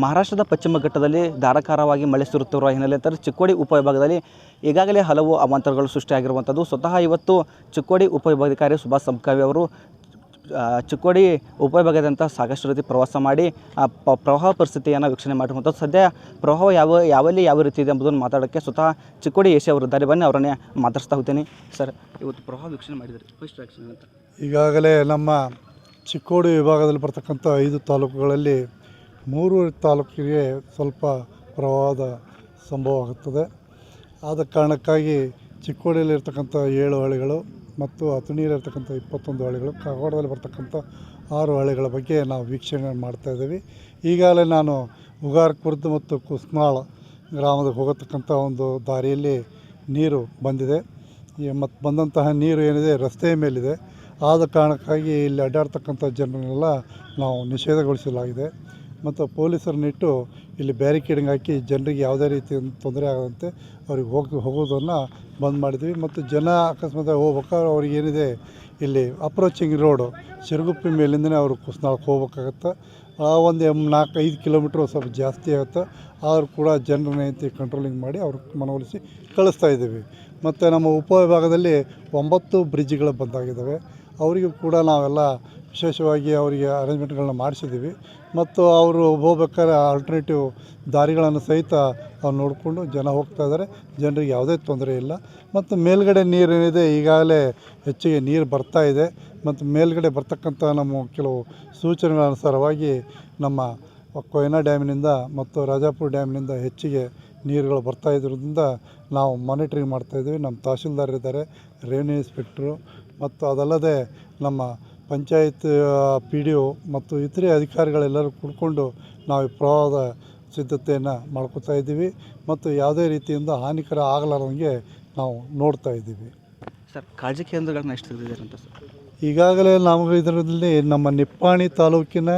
ಮಹಾರಾಷ್ಟ್ರದ ಪಶ್ಚಿಮ ಘಟ್ಟದಲ್ಲಿ ಧಾರಾಕಾರವಾಗಿ ಮಳೆ ಸುರಿಯುತ್ತಿರುವ ಹಿನ್ನೆಲೆಯಲ್ಲಿ ಚಿಕ್ಕೋಡಿ ಉಪವಿಭಾಗದಲ್ಲಿ ಈಗಾಗಲೇ ಹಲವು ಅವಾಂತರಗಳು ಸೃಷ್ಟಿಯಾಗಿರುವಂಥದ್ದು. ಸ್ವತಃ ಇವತ್ತು ಚಿಕ್ಕೋಡಿ ಉಪವಿಭಾಗಾಧಿಕಾರಿ ಸುಭಾಷ್ ಸಂಕವಿ ಅವರು ಚಿಕ್ಕೋಡಿ ಉಪವಿಭಾಗದಂಥ ಸಾಕಷ್ಟು ರೀತಿ ಪ್ರವಾಸ ಮಾಡಿ ಪ್ರವಾಹ ಪರಿಸ್ಥಿತಿಯನ್ನು ವೀಕ್ಷಣೆ ಮಾಡಿರುವಂಥದ್ದು. ಸದ್ಯ ಪ್ರವಾಹ ಯಾವ ರೀತಿ ಇದೆ ಎಂಬುದನ್ನು ಮಾತಾಡೋಕ್ಕೆ ಸ್ವತಃ ಚಿಕ್ಕೋಡಿ ಎ ಸಿ ಅವರು ಇದ್ದಾರೆ. ಬನ್ನಿ ಅವರನ್ನೇ ಮಾತಾಡ್ತಾ ಹೋಗ್ತೇನೆ. ಸರ್, ಇವತ್ತು ಪ್ರವಾಹ ವೀಕ್ಷಣೆ ಮಾಡಿದ್ರಿ, ಫಸ್ಟ್ ರಿಯಾಕ್ಷನ್ ಅಂತ? ಈಗಾಗಲೇ ನಮ್ಮ ಚಿಕ್ಕೋಡಿ ವಿಭಾಗದಲ್ಲಿ ಬರ್ತಕ್ಕಂಥ 5 ತಾಲೂಕುಗಳಲ್ಲಿ 3 ತಾಲೂಕಿಗೆ ಸ್ವಲ್ಪ ಪ್ರವಾಹದ ಸಂಭವ ಆಗುತ್ತದೆ. ಆದ ಕಾರಣಕ್ಕಾಗಿ ಚಿಕ್ಕೋಡಿಯಲ್ಲಿರ್ತಕ್ಕಂಥ 7 ಹಳ್ಳಿಗಳು ಮತ್ತು ಅಥಣಿಯಲ್ಲಿರ್ತಕ್ಕಂಥ 21 ಹಳ್ಳಿಗಳು, ಕಾಗವಾಡದಲ್ಲಿ ಬರ್ತಕ್ಕಂಥ 6 ಹಳ್ಳಿಗಳ ಬಗ್ಗೆ ನಾವು ವೀಕ್ಷಣೆ ಮಾಡ್ತಾಯಿದ್ದೀವಿ. ಈಗಾಗಲೇ ನಾನು ಉಗಾರ್ ಖುರ್ದ್ ಮತ್ತು ಕುಸ್ನಾಳ್ ಗ್ರಾಮದ ಹೋಗತಕ್ಕಂಥ ಒಂದು ದಾರಿಯಲ್ಲಿ ನೀರು ಬಂದಿದೆ. ಮತ್ತು ಬಂದಂತಹ ನೀರು ಏನಿದೆ ರಸ್ತೆಯ ಮೇಲಿದೆ. ಆದ ಕಾರಣಕ್ಕಾಗಿ ಇಲ್ಲಿ ಅಡ್ಡಾಡ್ತಕ್ಕಂಥ ಜನರನ್ನೆಲ್ಲ ನಾವು ನಿಷೇಧಗೊಳಿಸಲಾಗಿದೆ. ಮತ್ತು ಪೊಲೀಸರನ್ನಿಟ್ಟು ಇಲ್ಲಿ ಬ್ಯಾರಿಕೇಡಿಂಗ್ ಹಾಕಿ ಜನರಿಗೆ ಯಾವುದೇ ರೀತಿ ತೊಂದರೆ ಆಗದಂತೆ ಅವ್ರಿಗೆ ಹೋಗೋದನ್ನು ಬಂದ್ ಮಾಡಿದ್ವಿ. ಮತ್ತು ಜನ ಅಕಸ್ಮಾತ್ ಹೋಗ್ಬೇಕಾದ್ರೆ ಅವ್ರಿಗೆ ಏನಿದೆ ಇಲ್ಲಿ ಅಪ್ರೋಚಿಂಗ್ ರೋಡು ಶಿರಗುಪ್ಪಿ ಮೇಲಿಂದನೇ ಅವರು ಕುಸ್ನಾಳಕ್ಕೆ ಹೋಗ್ಬೇಕಾಗತ್ತೆ. ಆ ಒಂದು 4-5 ಕಿಲೋಮೀಟ್ರ್ ಸ್ವಲ್ಪ ಜಾಸ್ತಿ ಆಗುತ್ತೆ. ಆದರೂ ಕೂಡ ಜನರನ್ನ ಕಂಟ್ರೋಲಿಂಗ್ ಮಾಡಿ ಅವ್ರಿಗೆ ಮನವೊಲಿಸಿ ಕಳಿಸ್ತಾ ಇದ್ದೀವಿ. ಮತ್ತು ನಮ್ಮ ಉಪವಿಭಾಗದಲ್ಲಿ 9 ಬ್ರಿಡ್ಜ್ಗಳು ಬಂದಾಗಿದ್ದಾವೆ. ಅವರಿಗೂ ಕೂಡ ನಾವೆಲ್ಲ ವಿಶೇಷವಾಗಿ ಅವರಿಗೆ ಅರೇಂಜ್ಮೆಂಟ್ಗಳನ್ನ ಮಾಡಿಸಿದ್ದೀವಿ. ಮತ್ತು ಅವರು ಹೋಗ್ಬೇಕಾದ್ರೆ ಆಲ್ಟರ್ನೇಟಿವ್ ದಾರಿಗಳನ್ನು ಸಹಿತ ಅವ್ರು ನೋಡಿಕೊಂಡು ಜನ ಹೋಗ್ತಾ ಇದ್ದಾರೆ. ಜನರಿಗೆ ಯಾವುದೇ ತೊಂದರೆ ಇಲ್ಲ. ಮತ್ತು ಮೇಲ್ಗಡೆ ನೀರೇನಿದೆ ಈಗಾಗಲೇ ಹೆಚ್ಚಿಗೆ ನೀರು ಬರ್ತಾ ಇದೆ. ಮತ್ತು ಮೇಲ್ಗಡೆ ಬರ್ತಕ್ಕಂಥ ನಮ್ಮ ಕೆಲವು ಸೂಚನೆಗಳ ಅನುಸಾರವಾಗಿ ನಮ್ಮ ಕೊಯ್ನಾ ಡ್ಯಾಮಿನಿಂದ ಮತ್ತು ರಾಜಾಪುರ ಡ್ಯಾಮಿನಿಂದ ಹೆಚ್ಚಿಗೆ ನೀರುಗಳು ಬರ್ತಾ ಇರೋದ್ರಿಂದ ನಾವು ಮಾನಿಟ್ರಿಂಗ್ ಮಾಡ್ತಾಯಿದ್ದೀವಿ. ನಮ್ಮ ತಹಶೀಲ್ದಾರ್ ಇದ್ದಾರೆ, ರೆವಿನ್ಯೂ ಇನ್ಸ್ಪೆಕ್ಟ್ರು, ಮತ್ತು ಅದಲ್ಲದೆ ನಮ್ಮ ಪಂಚಾಯತ್ PDO ಮತ್ತು ಇತರೆ ಅಧಿಕಾರಿಗಳೆಲ್ಲರೂ ಕೂಡ್ಕೊಂಡು ನಾವು ಈ ಪ್ರವಾಹದ ಸಿದ್ಧತೆಯನ್ನು ಮಾಡ್ಕೋತಾ ಇದ್ದೀವಿ. ಮತ್ತು ಯಾವುದೇ ರೀತಿಯಿಂದ ಹಾನಿಕರ ಆಗಲಾರಂಗೆ ನಾವು ನೋಡ್ತಾ ಇದ್ದೀವಿ. ಸರ್, ಕಾಳಜಿ ಕೇಂದ್ರಗಳನ್ನ ಎಷ್ಟು ತೆಗೆದಿದ್ದಾರೆ ಅಂತ ಸರ್? ಈಗಾಗಲೇ ನಮಗೆ ಇದರಲ್ಲಿ ನಮ್ಮ ನಿಪ್ಪಾಣಿ ತಾಲೂಕಿನ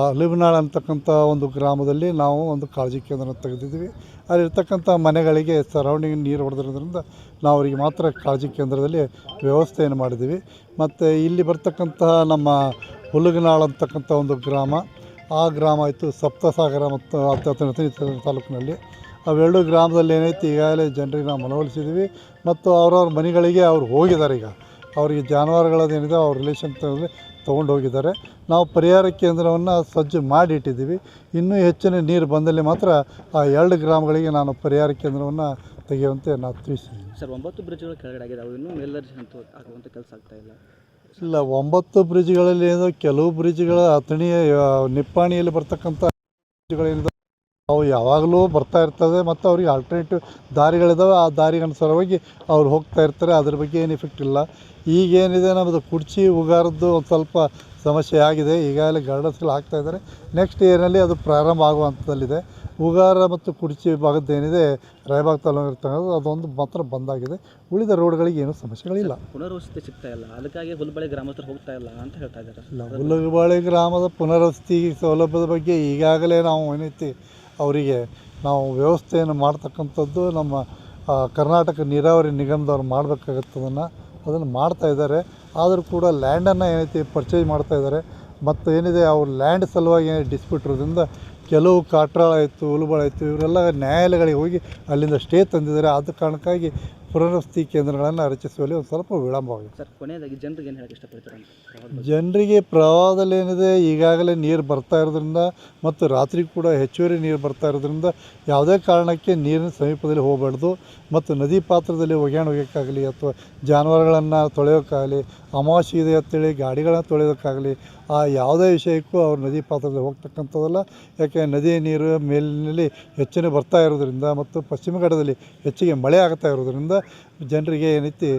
ಅಲಿಬನಾಳ್ ಅಂತಕ್ಕಂಥ ಒಂದು ಗ್ರಾಮದಲ್ಲಿ ನಾವು ಒಂದು ಕಾಳಜಿ ಕೇಂದ್ರನ ತೆಗೆದಿದ್ದೀವಿ. ಅಲ್ಲಿರ್ತಕ್ಕಂಥ ಮನೆಗಳಿಗೆ ಸರೌಂಡಿಂಗ್ ನೀರು ಹೊಡೆದಿರೋದ್ರಿಂದ ನಾವು ಅವರಿಗೆ ಮಾತ್ರ ಕಾಳಜಿ ಕೇಂದ್ರದಲ್ಲಿ ವ್ಯವಸ್ಥೆಯನ್ನು ಮಾಡಿದ್ದೀವಿ. ಮತ್ತು ಇಲ್ಲಿ ಬರ್ತಕ್ಕಂತಹ ನಮ್ಮ ಹುಲಗನಾಳ್ ಅಂತಕ್ಕಂಥ ಒಂದು ಗ್ರಾಮ, ಆ ಗ್ರಾಮ ಆಯಿತು ಸಪ್ತಸಾಗರ ಮತ್ತು ಅಥಣಿ ತಾಲೂಕಿನಲ್ಲಿ ಅವೆರಡು ಗ್ರಾಮದಲ್ಲಿ ಏನೈತಿ ಈಗಾಗಲೇ ಜನರಿಗೆ ನಾವು ಮನವೊಲಿಸಿದ್ದೀವಿ. ಮತ್ತು ಅವ್ರವ್ರ ಮನೆಗಳಿಗೆ ಅವ್ರು ಹೋಗಿದ್ದಾರೆ. ಈಗ ಅವರಿಗೆ ಜಾನುವಾರುಗಳದೇನಿದೆ ಅವ್ರ ರಿಲೇಷನ್ ತೊಗೊಂಡು ಹೋಗಿದ್ದಾರೆ. ನಾವು ಪರಿಹಾರ ಕೇಂದ್ರವನ್ನು ಸಜ್ಜು ಮಾಡಿ ಇಟ್ಟಿದ್ದೀವಿ. ಇನ್ನೂ ಹೆಚ್ಚಿನ ನೀರು ಬಂದಲ್ಲಿ ಮಾತ್ರ ಆ 2 ಗ್ರಾಮಗಳಿಗೆ ನಾನು ಪರಿಹಾರ ಕೇಂದ್ರವನ್ನು ತೆಗೆಯುವಂತೆ ನಾವು ತಿಳಿಸಿದ್ದೀವಿ. ಸರ್, 9 ಬ್ರಿಡ್ಜ್ಗಳು ಕೆಳಗಡೆ ಆಗಿದೆ, ಅವು ಇನ್ನೂ ಮೇಲ್ದರ್ಜೆ ಆಗುವಂಥ ಕೆಲಸ ಆಗ್ತಾಯಿಲ್ಲ? ಇಲ್ಲ, 9 ಬ್ರಿಡ್ಜ್ಗಳಲ್ಲಿ ಏನೋ ಕೆಲವು ಬ್ರಿಡ್ಜ್ಗಳು ಅಥಣಿಯ ನಿಪ್ಪಾಣಿಯಲ್ಲಿ ಬರ್ತಕ್ಕಂಥ ಬ್ರಿಡ್ಜ್ಗಳೇನಿದೆ ಅವು ಯಾವಾಗಲೂ ಬರ್ತಾ ಇರ್ತದೆ. ಮತ್ತು ಅವ್ರಿಗೆ ಆಲ್ಟರ್ನೇಟಿವ್ ದಾರಿಗಳಿದ್ದಾವೆ. ಆ ದಾರಿಗೆ ಅನುಸಾರವಾಗಿ ಅವ್ರು ಹೋಗ್ತಾ ಇರ್ತಾರೆ. ಅದ್ರ ಬಗ್ಗೆ ಏನು ಎಫೆಕ್ಟ್ ಇಲ್ಲ. ಈಗೇನಿದೆ ನಮ್ಮದು ಕುಡ್ಚಿ ಉಗಾರದ್ದು ಒಂದು ಸ್ವಲ್ಪ ಸಮಸ್ಯೆ ಆಗಿದೆ. ಈಗಾಗಲೇ ಗಾರ್ಡನ್ಸ್ಗಳು ಹಾಕ್ತಾಯಿದ್ದಾರೆ. ನೆಕ್ಸ್ಟ್ ಇಯರ್ನಲ್ಲಿ ಅದು ಪ್ರಾರಂಭ ಆಗುವ ಹಂತದಲ್ಲಿದೆ. ಉಗಾರ ಮತ್ತು ಕುಡ್ಚಿ ಭಾಗದ್ದು ಏನಿದೆ ರಾಯಬಾಗ್ ತಾಲೂಕು ಇರ್ತಕ್ಕಂಥದ್ದು ಅದೊಂದು ಮಾತ್ರ ಬಂದಾಗಿದೆ. ಉಳಿದ ರೋಡ್ಗಳಿಗೆ ಏನೂ ಸಮಸ್ಯೆಗಳಿಲ್ಲ. ಪುನರ್ವಸತಿ ಸಿಗ್ತಾ ಇಲ್ಲ, ಅದಕ್ಕಾಗಿ ಹುಲ್ಬಾಳೆ ಗ್ರಾಮಸ್ಥರು ಹೋಗ್ತಾ ಇಲ್ಲ ಅಂತ ಹೇಳ್ತಾ ಇದ್ದಾರೆ. ಇಲ್ಲ, ಹುಲ್ಬಾಳೆ ಗ್ರಾಮದ ಪುನರ್ವಸತಿ ಸೌಲಭ್ಯದ ಬಗ್ಗೆ ಈಗಾಗಲೇ ನಾವು ಏನೈತಿ ಅವರಿಗೆ ನಾವು ವ್ಯವಸ್ಥೆಯನ್ನು ಮಾಡ್ತಕ್ಕಂಥದ್ದು ನಮ್ಮ ಕರ್ನಾಟಕ ನೀರಾವರಿ ನಿಗಮದವ್ರು ಮಾಡಬೇಕಾಗತ್ತೆ. ಅದನ್ನು ಮಾಡ್ತಾಯಿದ್ದಾರೆ. ಆದರೂ ಕೂಡ ಲ್ಯಾಂಡನ್ನು ಏನೈತಿ ಪರ್ಚೇಸ್ ಮಾಡ್ತಾಯಿದ್ದಾರೆ. ಮತ್ತು ಏನಿದೆ ಅವ್ರ ಲ್ಯಾಂಡ್ ಸಲುವಾಗಿ ಡಿಸ್ಪ್ಯೂಟ್ ಇರೋದ್ರಿಂದ ಕೆಲವು ಕಾಟ್ರಾಳ ಆಯಿತು, ಹುಲ್ಬಾಳೆ ಆಯಿತು, ಇವರೆಲ್ಲ ನ್ಯಾಯಾಲಯಗಳಿಗೆ ಹೋಗಿ ಅಲ್ಲಿಂದ ಸ್ಟೇ ತಂದಿದ್ದಾರೆ. ಆದ ಕಾರಣಕ್ಕಾಗಿ ಪುನರ್ವಸತಿ ಕೇಂದ್ರಗಳನ್ನು ರಚಿಸುವಲ್ಲಿ ಒಂದು ಸ್ವಲ್ಪ ವಿಳಂಬವಾಗಿದೆ. ಸರ್, ಕೊನೆಯದಾಗಿ ಜನರಿಗೆ ಏನು ಹೇಳಕ್ಕೆ ಇಷ್ಟಪಡ್ತಾರೆ? ಜನರಿಗೆ ಪ್ರವಾಹದಲ್ಲಿ ಏನಿದೆ ಈಗಾಗಲೇ ನೀರು ಬರ್ತಾ ಇರೋದ್ರಿಂದ ಮತ್ತು ರಾತ್ರಿ ಕೂಡ ಹೆಚ್ಚುವರಿ ನೀರು ಬರ್ತಾ ಇರೋದ್ರಿಂದ ಯಾವುದೇ ಕಾರಣಕ್ಕೆ ನೀರಿನ ಸಮೀಪದಲ್ಲಿ ಹೋಗಬಾರ್ದು. ಮತ್ತು ನದಿ ಪಾತ್ರದಲ್ಲಿ ಒಗ್ಯಾಣೋಗ್ಯಕ್ಕಾಗಲಿ ಅಥವಾ ಜಾನುವಾರುಗಳನ್ನು ತೊಳೆಯೋಕ್ಕಾಗಲಿ, ಅಮಾವಾಸ್ಯೆ ಇದೆ ಅಂತೇಳಿ ಗಾಡಿಗಳನ್ನು ತೊಳೆಯೋಕ್ಕಾಗಲಿ ಆ ಯಾವುದೇ ವಿಷಯಕ್ಕೂ ಅವ್ರು ನದಿ ಪಾತ್ರದಲ್ಲಿ ಹೋಗ್ತಕ್ಕಂಥದ್ದಲ್ಲ. ಯಾಕೆ ನದಿಯ ನೀರು ಮೇಲಿನಲ್ಲಿ ಹೆಚ್ಚಿನ ಬರ್ತಾ ಇರೋದ್ರಿಂದ ಮತ್ತು ಪಶ್ಚಿಮ ಘಟ್ಟದಲ್ಲಿ ಹೆಚ್ಚಿಗೆ ಮಳೆ ಆಗ್ತಾ ಇರೋದ್ರಿಂದ ಜನರಿಗೆ ಏನೈತಿ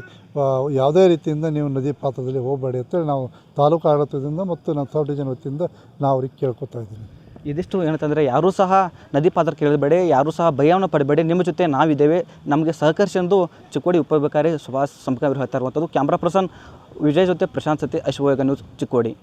ಯಾವುದೇ ರೀತಿಯಿಂದ ನೀವು ನದಿ ಪಾತ್ರದಲ್ಲಿ ಹೋಗಬೇಡಿ ಅಂತೇಳಿ ನಾವು ತಾಲೂಕು ಆಡಳಿತದಿಂದ ಮತ್ತು ನಮ್ಮ ಸಬ್ ಡಿವಿಷನ್ ವತಿಯಿಂದ ನಾವು ಅವ್ರಿಗೆ ಕೇಳ್ಕೊತಾ ಇದ್ದೀವಿ. ಇದಿಷ್ಟು ಏನಂತಂದರೆ ಯಾರೂ ಸಹ ನದಿ ಪಾತ್ರಕ್ಕೆ ಇಳಿಬೇಡಿ, ಯಾರೂ ಸಹ ಭಯವನ್ನು ಪಡಬೇಡಿ, ನಿಮ್ಮ ಜೊತೆ ನಾವಿದ್ದೇವೆ, ನಮಗೆ ಸಹಕರಿಸಿ ಎಂದು ಚಿಕ್ಕೋಡಿ ಉಪವಿಭಾಗಾಧಿಕಾರಿ ಸುಭಾಷ್ ಸಂಕವಿ ಹೇಳ್ತಾ ಇರುವಂಥದ್ದು. ಕ್ಯಾಮ್ರಾ ಪರ್ಸನ್ ವಿಜಯ್ ಜೊತೆ ಪ್ರಶಾಂತ್ ಸತಿ, ಅಶ್ವಯೋಗ ನ್ಯೂಸ್, ಚಿಕ್ಕೋಡಿ.